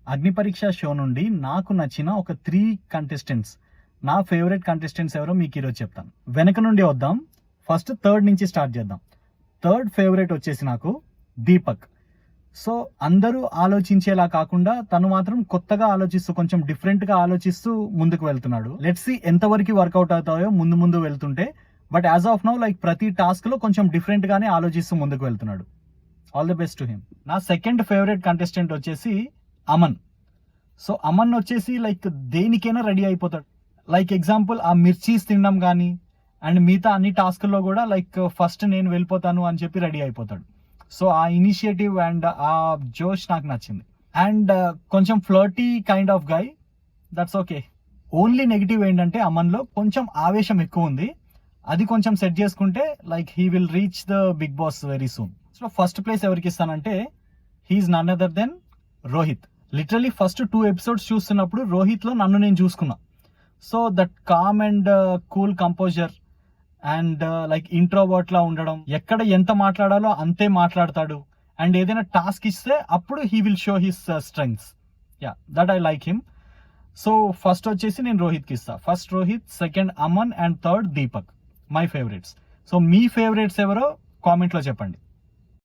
అగ్ని పరీక్ష షో నుండి నాకు నచ్చిన ఒక 3 కంటెస్టెంట్స్, నా ఫేవరెట్ కంటెస్టెంట్స్ ఎవరో మీకు ఈరోజు చెప్తాను. వెనక నుండి వద్దాం. ఫస్ట్ థర్డ్ నుంచి స్టార్ట్ చేద్దాం. థర్డ్ ఫేవరెట్ వచ్చేసి నాకు దీపక్. సో అందరూ ఆలోచించేలా కాకుండా తను మాత్రం కొత్తగా ఆలోచిస్తూ కొంచెం డిఫరెంట్గా ఆలోచిస్తూ ముందుకు వెళ్తున్నాడు. లెట్స్ సీ ఎంతవరకు వర్కౌట్ అవుతాయో ముందు వెళ్తుంటే. But as of now like ప్రతి టాస్క్ లో కొంచెం డిఫరెంట్ గానే ఆలోచిస్తూ ముందుకు వెళ్తున్నాడు. All the best to him. నా సెకండ్ ఫేవరెట్ కంటెస్టెంట్ వచ్చేసి అమన్. సో అమన్ వచ్చేసి లైక్ దేనికైనా రెడీ అయిపోతాడు. లైక్ ఎగ్జాంపుల్ ఆ మిర్చీస్ తినడం కానీ అండ్ మిగతా అన్ని టాస్క్ల్లో కూడా లైక్ ఫస్ట్ నేను వెళ్ళిపోతాను అని చెప్పి రెడీ అయిపోతాడు. సో ఆ ఇనిషియేటివ్ అండ్ ఆ జోష్ నాకు నచ్చింది. అండ్ కొంచెం flirty kind of guy, that's okay. Only negative ఏంటంటే అమన్లో కొంచెం ఆవేశం ఎక్కువ ఉంది. అది కొంచెం సెట్ చేసుకుంటే like he will reach the Bigg Boss very soon. So first place ఎవరికి ఇస్తానంటే he's none other than Rohit. Literally first 2 episodes చూస్తున్నప్పుడు రోహిత్లో నన్ను నేను చూసుకున్నా. So that calm and cool composer and like introvert లా ఉండడం, ఎక్కడ ఎంత మాట్లాడాలో అంతే మాట్లాడతాడు. అండ్ ఏదైనా టాస్క్ ఇస్తే అప్పుడు he will show his strengths. Yeah, that I like him. So first వచ్చేసి నేను రోహిత్కి ఇస్తా. First Rohit, second Aman and third Deepak. My favourites. So me favourites ఎవరో కామెంట్లో చెప్పండి.